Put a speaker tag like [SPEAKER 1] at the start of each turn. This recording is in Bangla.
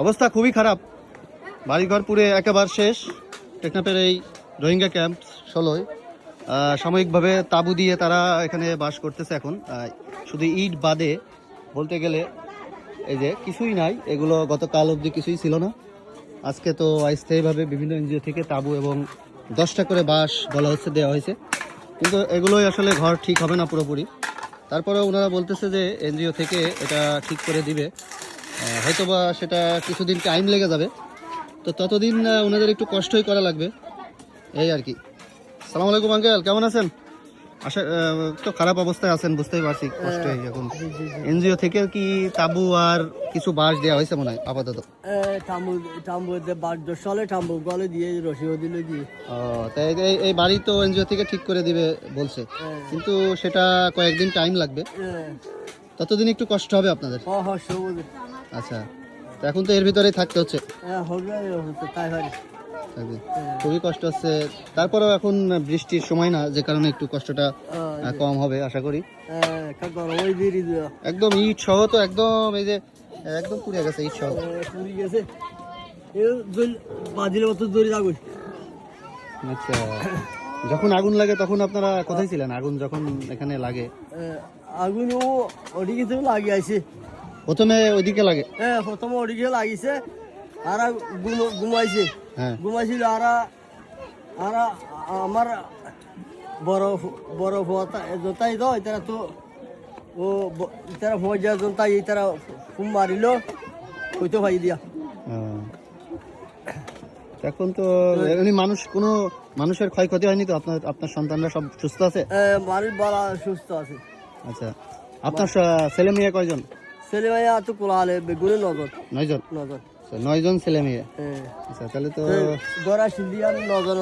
[SPEAKER 1] অবস্থা খুবই খারাপ, বাড়িঘর পুড়ে একেবারে শেষ। টেকনাফের এই রোহিঙ্গা ক্যাম্প 16 সাময়িকভাবে তাঁবু দিয়ে তারা এখানে বাস করতেছে এখন। শুধু ইট বাদে বলতে গেলে এই যে কিছুই নাই, এগুলো গতকাল অবধি কিছুই ছিল না। আজকে তো অস্থায়ীভাবে বিভিন্ন এনজিও থেকে তাঁবু এবং 10টা করে বাঁশ বলা হচ্ছে দেওয়া হয়েছে, কিন্তু এগুলোই আসলে ঘর ঠিক হবে না পুরোপুরি। তারপরেও ওনারা বলতেছে যে এনজিও থেকে এটা ঠিক করে দিবে, হয়তোবা সেটা কিছুদিন টাইম লেগে যাবে। তো ততদিন ওনাদের একটু কষ্টই করা লাগবে, এই আর কি। সালাম আলাইকুম আঙ্কেল, কেমন আছেন? আশা তো খারাপ অবস্থায় আছেন, বুঝতেই পারছি, কষ্টই এখন। এনজিও থেকে কি তাঁবু আর কিছু বাঁশ দেওয়া হয়েছে মনে হয় আপাতত?
[SPEAKER 2] গলে দিয়ে রসিও দিল দিয়ে।
[SPEAKER 1] ও, তাই এই বাড়ি তো এনজিও থেকে ঠিক করে দিবে বলছে, কিন্তু সেটা কয়েকদিন টাইম লাগবে, ততদিন একটু কষ্ট হবে আপনাদের। আচ্ছা, তো এখন তো এর ভিতরেই থাকতে হচ্ছে। থাকবে। খুবই কষ্ট হচ্ছে, তারপরেও এখন বৃষ্টির সময় না, যে কারণে একটু কষ্টটা কম হবে আশা করি। একদম ইট সহ তো একদম এই যে একদম পুড়ে গেছে, ইট সহ আচ্ছা। যখন আগুন লাগে তখন আপনারা কোথায় ছিলেন? আগুন যখন এখানে লাগে
[SPEAKER 2] আগুন ওদিকে তো লাগিয়ে আছে,
[SPEAKER 1] প্রথমে ওইদিকে লাগে?
[SPEAKER 2] প্রথমে ওদিকে লাগিয়েছে, আর ঘুমাইছে, ঘুমাইছিল। আর আমার বড় বড় জোতাই তো তারা তো ও তারা ভজা জোতাই তারা ফুম মারিল, হইতো ভাই দিয়া।
[SPEAKER 1] এখন তো এমনি কোনো মানুষের ক্ষয়ক্ষতি হয়নি তো? আপনার সন্তানরা সব সুস্থ আছে?
[SPEAKER 2] মানুষ বলা সুস্থ আছে।
[SPEAKER 1] আচ্ছা, আপনার ছেলে মেয়ে কয়জন?
[SPEAKER 2] ছেলে মেয়ে তো কোলাহলে বেগুনে
[SPEAKER 1] 9 জন। 9 জন ছেলে মেয়ে। আচ্ছা, তাহলে তো
[SPEAKER 2] গড়া সিলিয়ান 9 জন।